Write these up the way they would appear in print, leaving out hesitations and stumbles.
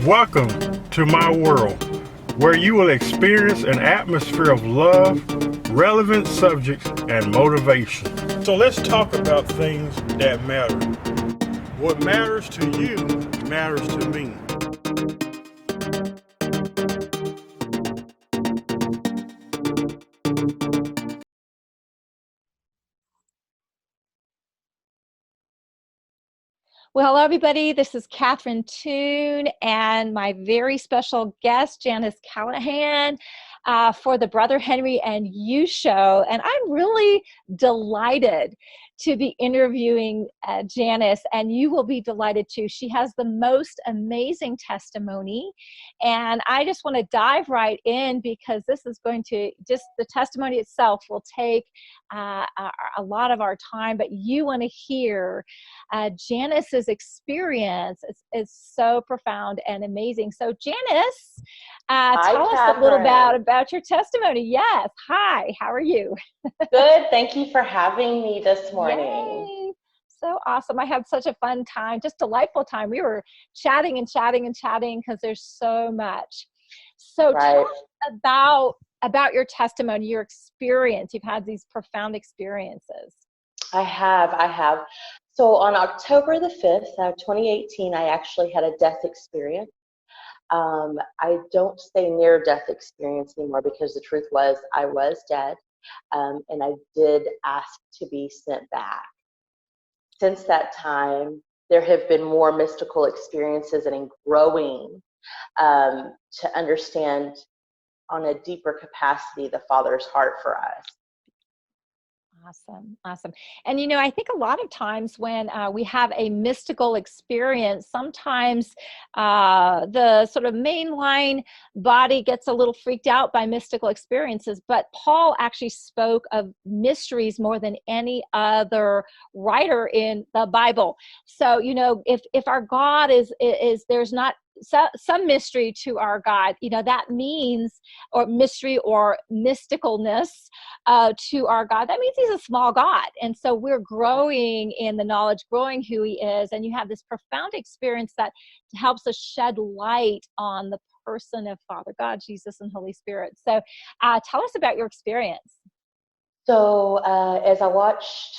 Welcome to my world, where you will experience an atmosphere of love, relevant subjects, and motivation. So let's talk about things that matter. What matters to you matters to me. Well, hello, everybody. This is Toon and my very special guest, Janice Callahan, for the Brother Henry and You show. And I'm really delighted to be interviewing Janice, and you will be delighted too. She has the most amazing testimony, and I just want to dive right in because this is going to just the testimony itself will take a lot of our time, but you want to hear Janice's experience is so profound and amazing. So Janice, tell us a little about your testimony. Yes. Hi, how are you? Good. Thank you for having me this morning. Yay. So awesome. I had such a fun time, just delightful time. We were chatting and chatting and chatting because there's so much. So tell us about your testimony, your experience. You've had these profound experiences. I have. So on October the 5th, 2018, I actually had a death experience. I don't say near-death experience anymore because the truth was I was dead, and I did ask to be sent back. Since that time, there have been more mystical experiences and in growing to understand on a deeper capacity the Father's heart for us. Awesome. And I think a lot of times when we have a mystical experience, sometimes the sort of mainline body gets a little freaked out by mystical experiences, but Paul actually spoke of mysteries more than any other writer in the Bible. So, if our God is there's not some mystery to our God, that means, or mystery or mysticalness to our God, that means he's a small God. And so we're growing in the knowledge, growing who he is. And you have this profound experience that helps us shed light on the person of Father God, Jesus, and Holy Spirit. So tell us about your experience. So as I watched,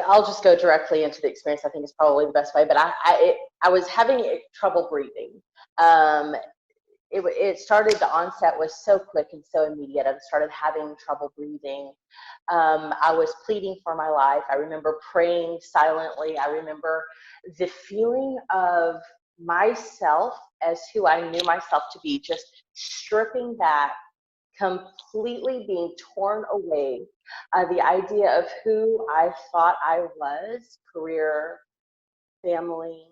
I'll just go directly into the experience. I think is probably the best way. But I was having trouble breathing. It started. The onset was so quick and so immediate. I started having trouble breathing. I was pleading for my life. I remember praying silently. I remember the feeling of myself as who I knew myself to be, just stripping back, completely being torn away. The idea of who I thought I was, career, family,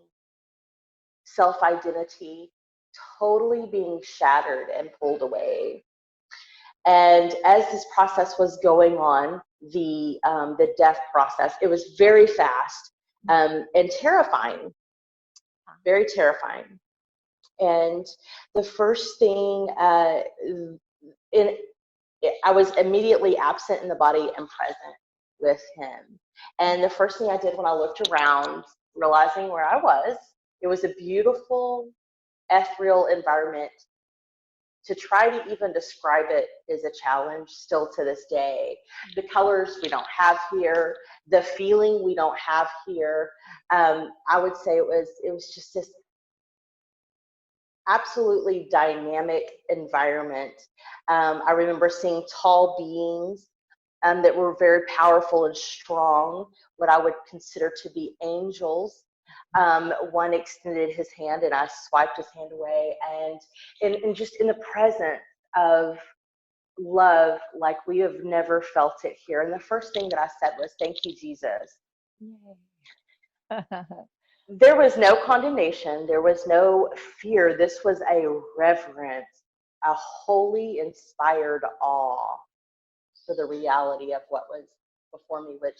self-identity, totally being shattered and pulled away. And as this process was going on, the death process, it was very fast and terrifying, very terrifying. And the first thing, I was immediately absent in the body and present with him. And the first thing I did when I looked around, realizing where I was, it was a beautiful, ethereal environment. To try to even describe it is a challenge still to this day. The colors we don't have here, the feeling we don't have here. I would say it was just this absolutely dynamic environment. I remember seeing tall beings that were very powerful and strong, what I would consider to be angels. One extended his hand and I swiped his hand away, and just in the presence of love like we have never felt it here. And the first thing that I said was, "Thank you, Jesus." There was no condemnation. There was no fear. This was a reverence, a holy, inspired awe for the reality of what was before me, which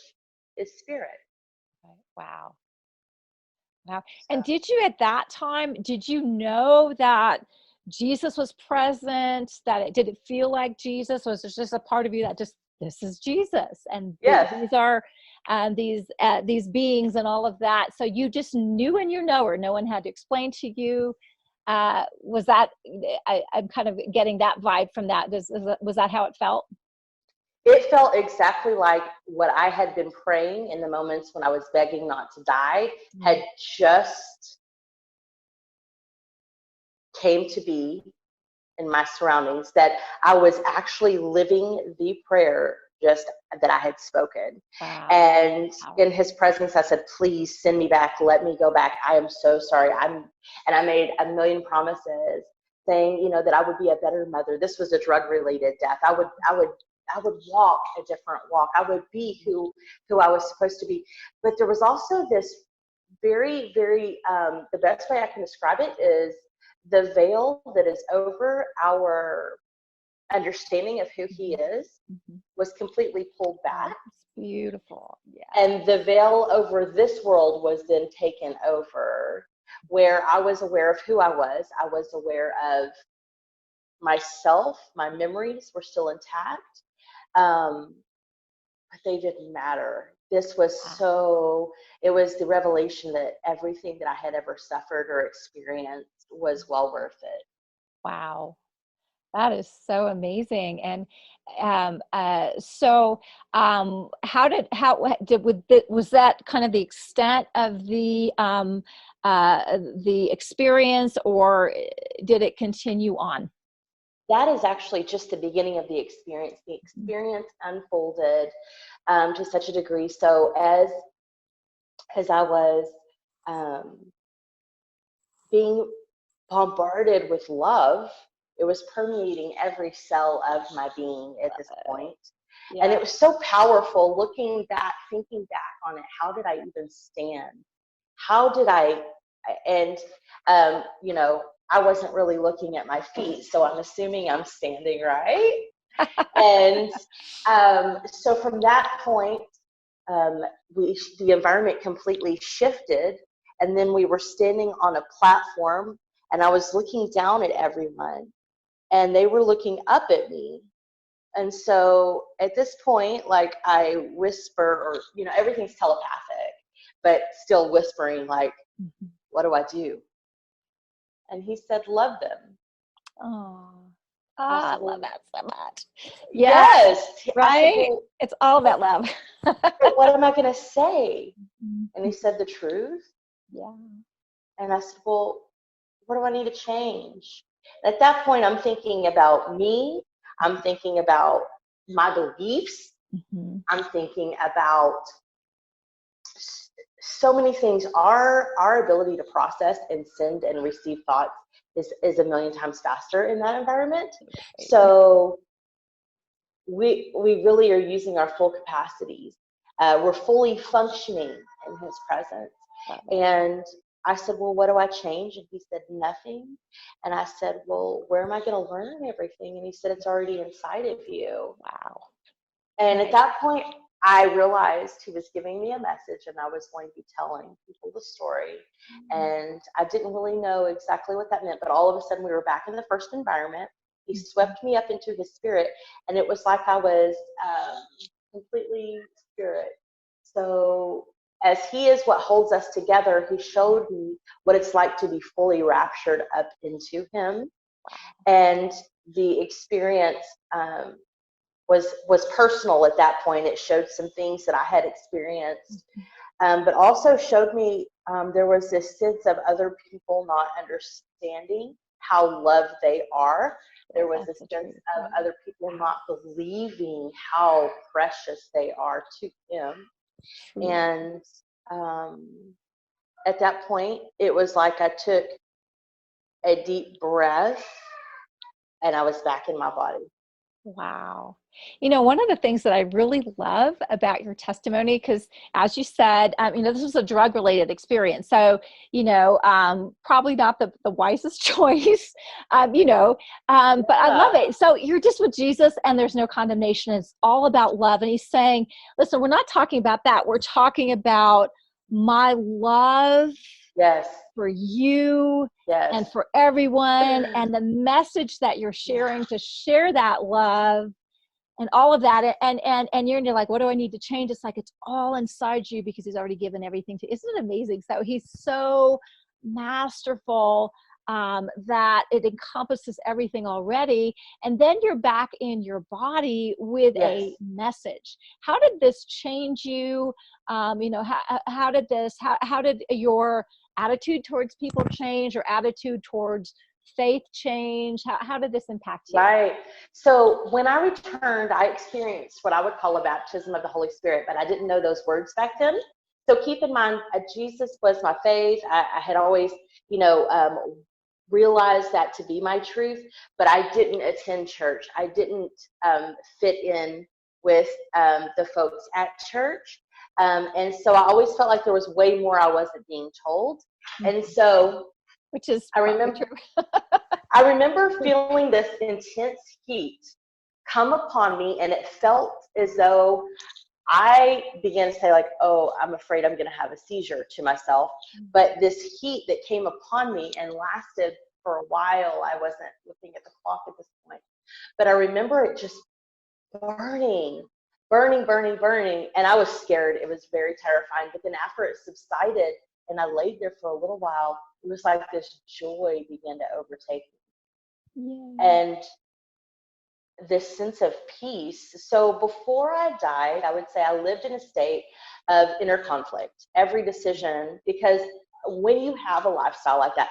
is spirit. Wow. And did you at that time, did you know that Jesus was present? Did it feel like Jesus? Was it just a part of you that just, this is Jesus? And yes. These are, these beings and all of that. So you just knew in your knower, no one had to explain to you. Was that, I'm kind of getting that vibe from that. Was that how it felt? It felt exactly like what I had been praying in the moments when I was begging not to die had just came to be in my surroundings, that I was actually living the prayer just that I had spoken. Wow. And in his presence, I said, please send me back. Let me go back. I am so sorry. And I made a million promises saying, you know, that I would be a better mother. This was a drug related death. I would walk a different walk. I would be who I was supposed to be. But there was also this very, very, the best way I can describe it is the veil that is over our understanding of who he is was completely pulled back. That's beautiful. Yeah. And the veil over this world was then taken over, where I was aware of who I was. I was aware of myself. My memories were still intact. But they didn't matter. This was it was the revelation that everything that I had ever suffered or experienced was well worth it. Wow. That is so amazing. And was that kind of the extent of the experience, or did it continue on? That is actually just the beginning of the experience. The experience unfolded to such a degree. So as I was being bombarded with love, it was permeating every cell of my being at this point. Yeah. And it was so powerful looking back, thinking back on it. How did I even stand? How did I, and, you know, I wasn't really looking at my feet, so I'm assuming I'm standing right. And so from that point, the environment completely shifted, and then we were standing on a platform, and I was looking down at everyone, and they were looking up at me. And so at this point, like, I whisper, or, you know, everything's telepathic, but still whispering, like, what do I do? And he said, love them. Oh, I love that so much. Yes. Right? Said, well, it's all about love. But what am I going to say? And he said, the truth. Yeah. And I said, well, what do I need to change? And at that point, I'm thinking about me. I'm thinking about my beliefs. I'm thinking about so many things. Our ability to process and send and receive thoughts is a million times faster in that environment. So we really are using our full capacities. We're fully functioning in his presence. And I said, well, what do I change? And he said, nothing. And I said, well, where am I going to learn everything? And he said, it's already inside of you. Wow. And at that point, I realized he was giving me a message, and I was going to be telling people the story. And I didn't really know exactly what that meant, but all of a sudden we were back in the first environment. He swept me up into his spirit, and it was like I was completely spirit. So as he is what holds us together, he showed me what it's like to be fully raptured up into him. And the experience was personal at that point. It showed some things that I had experienced, but also showed me there was this sense of other people not understanding how loved they are. There was a sense of other people not believing how precious they are to him. And at that point, it was like I took a deep breath, and I was back in my body. Wow. You know, one of the things that I really love about your testimony, because as you said, you know, this was a drug-related experience. So, you know, probably not the wisest choice, you know, but I love it. So you're just with Jesus, and there's no condemnation. It's all about love. And he's saying, listen, we're not talking about that. We're talking about my love for you and for everyone, and the message that you're sharing to share that love. and all of that. And you're like, what do I need to change? It's like, it's all inside you because he's already given everything to you. Isn't it amazing? So he's so masterful, that it encompasses everything already. And then you're back in your body with a message. How did this change you? How did your attitude towards people change, or attitude towards faith change? How did this impact you? Right. So when I returned, I experienced what I would call a baptism of the Holy Spirit, but I didn't know those words back then. So keep in mind, Jesus was my faith. I had always, realized that to be my truth, but I didn't attend church. I didn't fit in with the folks at church. And so I always felt like there was way more I wasn't being told. And so, which is I remember feeling this intense heat come upon me, and it felt as though I began to say, like, oh, I'm afraid I'm going to have a seizure, to myself. But this heat that came upon me and lasted for a while, I wasn't looking at the clock at this point, but I remember it just burning. And I was scared. It was very terrifying. But then after it subsided and I laid there for a little while, it was like this joy began to overtake me. Yeah. And this sense of peace. So before I died, I would say I lived in a state of inner conflict. Every decision, because when you have a lifestyle like that,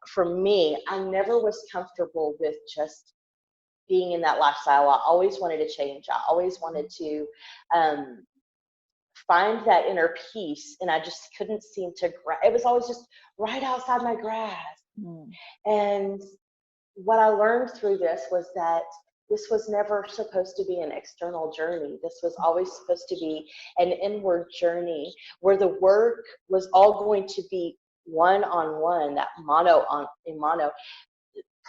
for me, I never was comfortable with just being in that lifestyle. I always wanted to change. I always wanted to find that inner peace, and I just couldn't seem to it was always just right outside my grasp. And what I learned through this was that this was never supposed to be an external journey. This was always supposed to be an inward journey where the work was all going to be one-on-one, that mano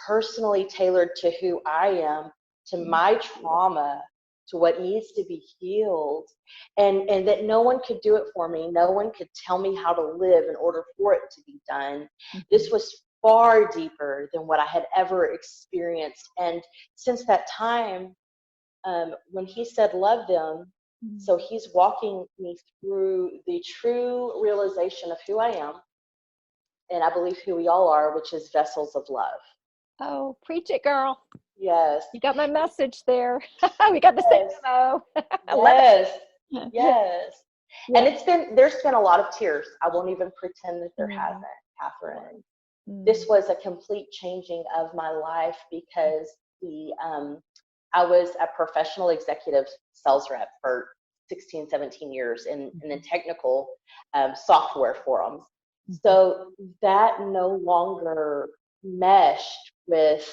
personally tailored to who I am, to my trauma, to what needs to be healed, and that no one could do it for me. No one could tell me how to live in order for it to be done. This was far deeper than what I had ever experienced. And since that time, when he said, love them, so he's walking me through the true realization of who I am, and I believe who we all are, which is vessels of love. Oh, preach it, girl. Yes. You got my message there. We got the same memo. Yes. And there's been a lot of tears. I won't even pretend that there hasn't, Catherine. This was a complete changing of my life, because I was a professional executive sales rep for 16, 17 years in the technical software forums. So that no longer meshed with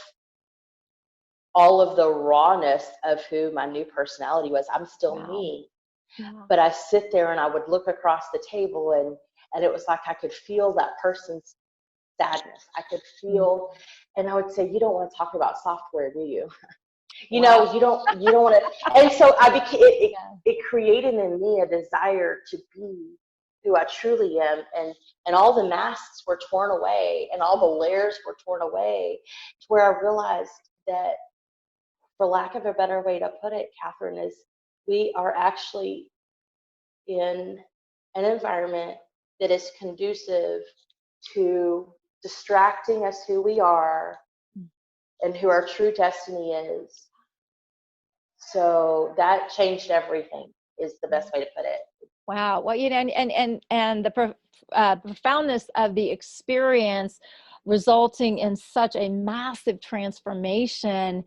all of the rawness of who my new personality was. I'm still me. But I sit there and I would look across the table, and it was like I could feel that person's sadness. I could feel, and I would say, you don't want to talk about software, do you? You know, you don't want to. And so it created in me a desire to be who I truly am, and all the masks were torn away, and all the layers were torn away, to where I realized that, for lack of a better way to put it, Catherine, is we are actually in an environment that is conducive to distracting us who we are and who our true destiny is. So that changed everything, is the best way to put it. Wow. Well, and the profoundness of the experience resulting in such a massive transformation.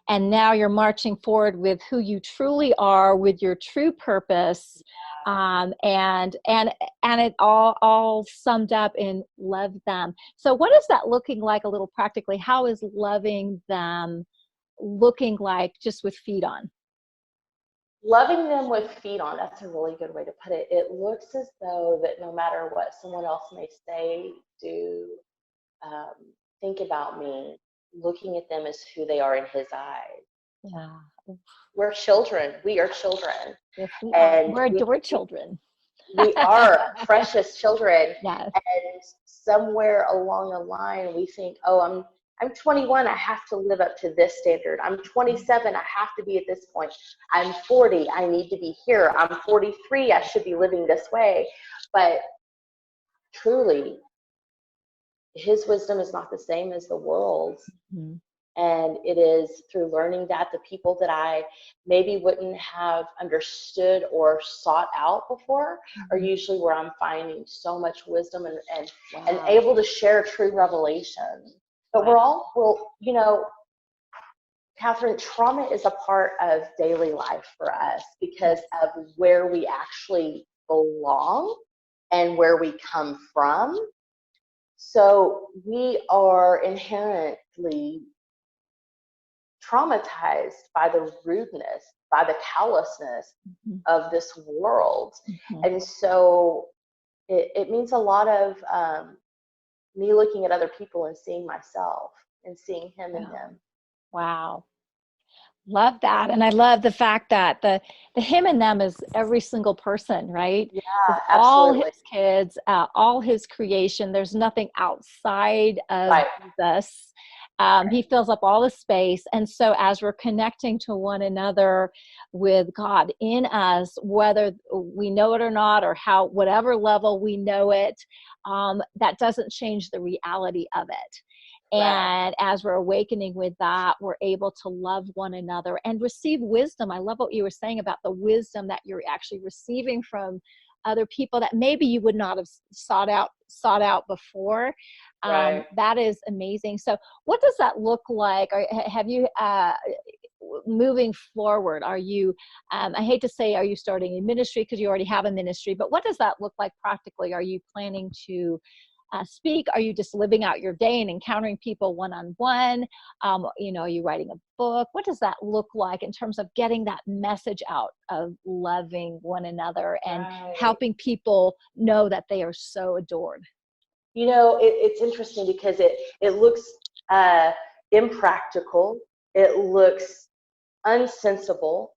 And now you're marching forward with who you truly are, with your true purpose, and it all summed up in love them. So what is that looking like, a little practically? How is loving them looking like, just with feet on? Loving them with feet on, that's a really good way to put it. It looks as though that no matter what someone else may say, do, think about me, looking at them as who they are in his eyes. Yeah. We're children. We are children. Yes, we are. We're adored children. We are precious children. Yes. And somewhere along the line, we think, oh, I'm 21, I have to live up to this standard. I'm 27, I have to be at this point. I'm 40, I need to be here. I'm 43, I should be living this way. But truly, his wisdom is not the same as the world's. Mm-hmm. And it is through learning that the people that I maybe wouldn't have understood or sought out before are usually where I'm finding so much wisdom and able to share true revelation. But we're all, well, you know, Catherine, trauma is a part of daily life for us because of where we actually belong and where we come from. So we are inherently traumatized by the rudeness, by the callousness of this world. And so it means a lot of me looking at other people and seeing myself and seeing him in them. Wow. Love that. And I love the fact that the him and them is every single person, right? Yeah, all absolutely. his kids, all his creation. There's nothing outside of Jesus. He fills up all the space. And so as we're connecting to one another with God in us, whether we know it or not, or how, whatever level we know it, that doesn't change the reality of it. And as we're awakening with that, we're able to love one another and receive wisdom. I love what you were saying about the wisdom that you're actually receiving from other people that maybe you would not have sought out before. That is amazing. So what does that look like? Or have you, moving forward, are you, I hate to say, are you starting a ministry because you already have a ministry, but what does that look like practically? Are you planning to speak? Are you just living out your day and encountering people one-on-one? You know, are you writing a book? What does that look like in terms of getting that message out of loving one another and helping people know that they are so adored? You know, it's interesting because it looks impractical. It looks unsensible.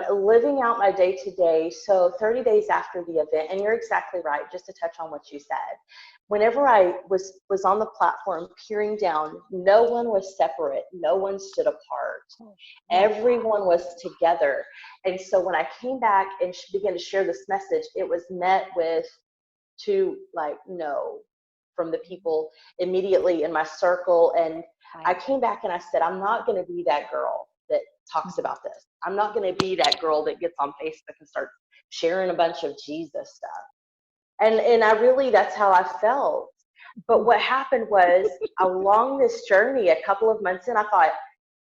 Living out my day to day. So 30 days after the event, and you're exactly right, just to touch on what you said. Whenever I was on the platform peering down, no one was separate. No one stood apart. Everyone was together. And so when I came back and began to share this message, it was met with no from the people immediately in my circle. And I came back and I said, I'm not going to be that girl that talks about this. I'm not going to be that girl that gets on Facebook and starts sharing a bunch of Jesus stuff. And I really, that's how I felt. But what happened was along this journey, a couple of months in, I thought,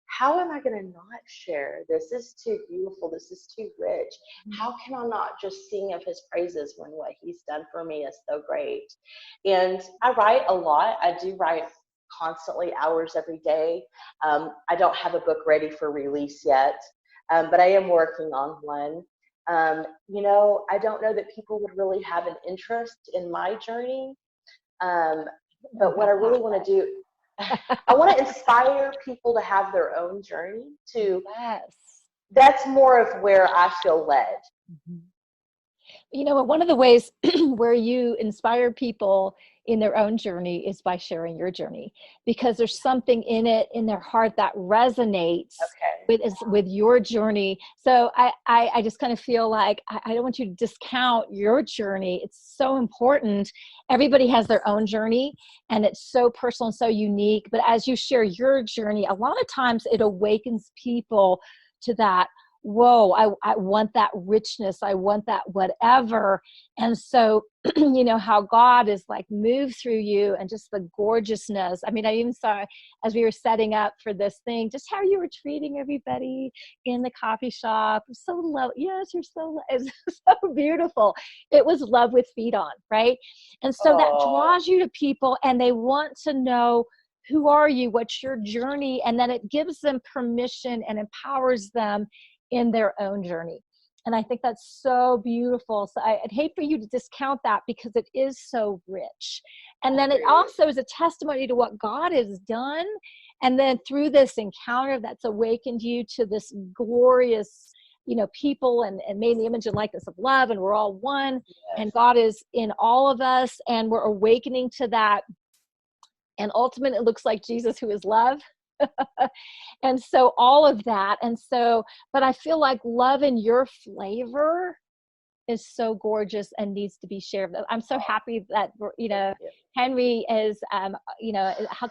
how am I going to not share? This is too beautiful. This is too rich. How can I not just sing of his praises when what he's done for me is so great? And I write a lot. I do write constantly, hours every day. I don't have a book ready for release yet, but I am working on one. You know, I don't know that people would really have an interest in my journey. But what I really want to do, I want to inspire people to have their own journey to, that's more of where I feel led. You know, one of the ways where you inspire people in their own journey is by sharing your journey, because there's something in it, in their heart, that resonates with your journey. So I just kind of feel like I don't want you to discount your journey. It's so important. Everybody has their own journey, and it's so personal and so unique. But as you share your journey, a lot of times it awakens people to that, whoa, I want that richness. I want that whatever. And so, you know, how God is like moved through you and just the gorgeousness. I mean, I even saw as we were setting up for this thing, just how you were treating everybody in the coffee shop. So love. Yes, you're so, it's so beautiful. It was love with feet on, right? And so that draws you to people, and they want to know, who are you? What's your journey? And then it gives them permission and empowers them in their own journey. And I think that's so beautiful. So I'd hate for you to discount that, because it is so rich. And then it also is a testimony to what God has done. And then through this encounter that's awakened you to this glorious, you know, people and made in the image and likeness of love, and we're all one, and God is in all of us, and we're awakening to that. And ultimately, it looks like Jesus, who is love. And so all of that. And so, but I feel like love in your flavor is so gorgeous and needs to be shared. I'm so happy that, Henry is,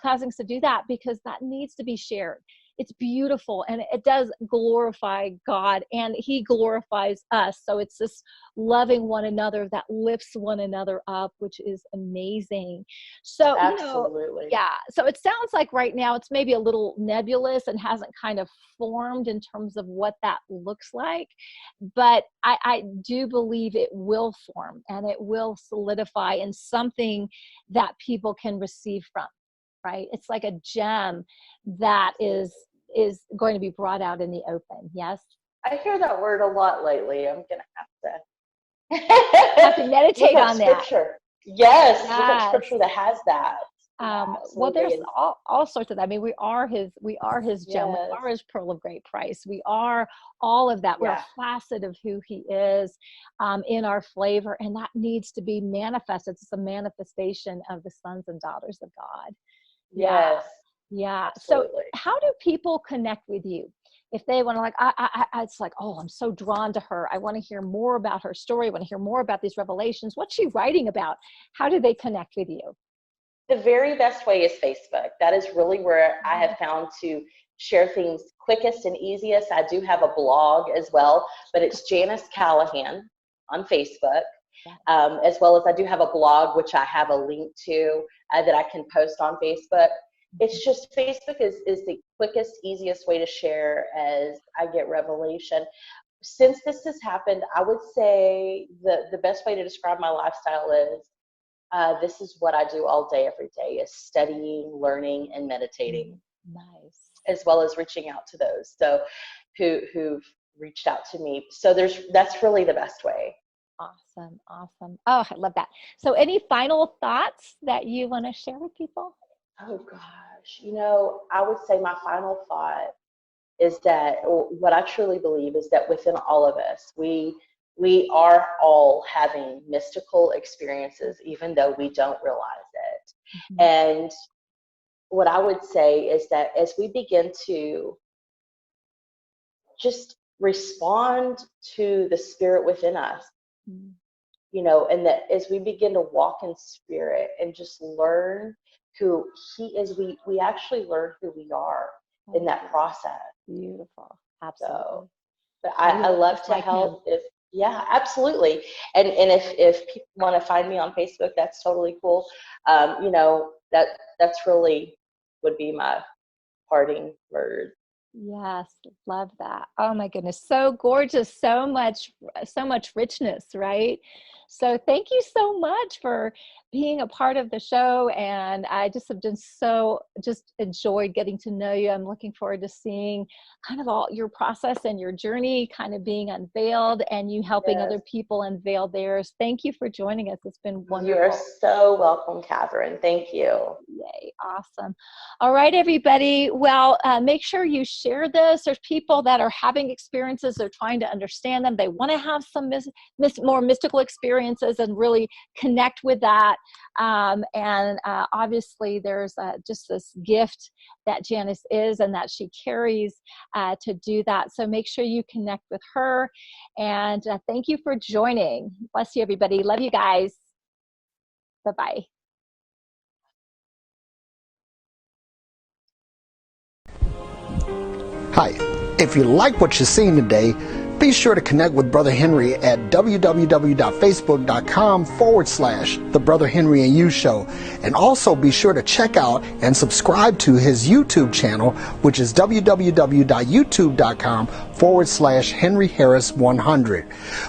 causing us to do that, because that needs to be shared. It's beautiful, and it does glorify God, and he glorifies us. So it's this loving one another that lifts one another up, which is amazing. So, absolutely. So it sounds like right now it's maybe a little nebulous and hasn't kind of formed in terms of what that looks like. But I do believe it will form, and it will solidify in something that people can receive from, right? It's like a gem that is going to be brought out in the open. Yes? I hear that word a lot lately. I'm going to have to meditate on scripture. that. Yes, look at scripture that has that. Well, there's all sorts of that. I mean, we are his gem. Yes. We are his pearl of great price. We are all of that. We're a facet of who he is in our flavor, and that needs to be manifested. It's a manifestation of the sons and daughters of God. Yes. Yeah. Absolutely. So how do people connect with you? If they want to, it's like, oh, I'm so drawn to her. I want to hear more about her story. I want to hear more about these revelations. What's she writing about? How do they connect with you? The very best way is Facebook. That is really where I have found to share things quickest and easiest. I do have a blog as well, but it's Janice Callahan on Facebook, as well as I do have a blog, which I have a link to that I can post on Facebook. It's just Facebook is the quickest, easiest way to share as I get revelation. Since this has happened, I would say the best way to describe my lifestyle is this is what I do all day, every day, is studying, learning, and meditating. Nice. As well as reaching out to those who've reached out to me. So that's really the best way. Awesome. Oh, I love that. So any final thoughts that you want to share with people? Oh gosh, I would say my final thought is that what I truly believe is that within all of us, we are all having mystical experiences, even though we don't realize it. Mm-hmm. And what I would say is that as we begin to just respond to the spirit within us, and that as we begin to walk in spirit and just learn who he is, we actually learn who we are in that process. Beautiful. Absolutely. So, but I love to help absolutely. And if people want to find me on Facebook, that's totally cool. That's really would be my parting word. Yes, love that. Oh my goodness, so gorgeous, so much richness, right? So thank you so much for being a part of the show, and I just have just enjoyed getting to know you. I'm looking forward to seeing kind of all your process and your journey kind of being unveiled, and you helping other people unveil theirs. Thank you for joining us. It's been wonderful. You are so welcome, Catherine. Thank you. Yay, awesome. All right, everybody. Well, make sure you share this. There's people that are having experiences. They're trying to understand them. They want to have some more mystical experiences and really connect with that. Obviously, there's just this gift that Janice is and that she carries to do that. So make sure you connect with her. And thank you for joining. Bless you, everybody. Love you guys. Bye-bye. Hi, if you like what you've seen today, be sure to connect with Brother Henry at www.facebook.com/The Brother Henry and You Show. And also be sure to check out and subscribe to his YouTube channel, which is www.youtube.com/Henry Harris 100.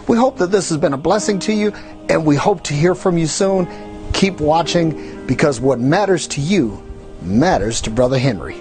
We hope that this has been a blessing to you, and we hope to hear from you soon. Keep watching, because what matters to you matters to Brother Henry.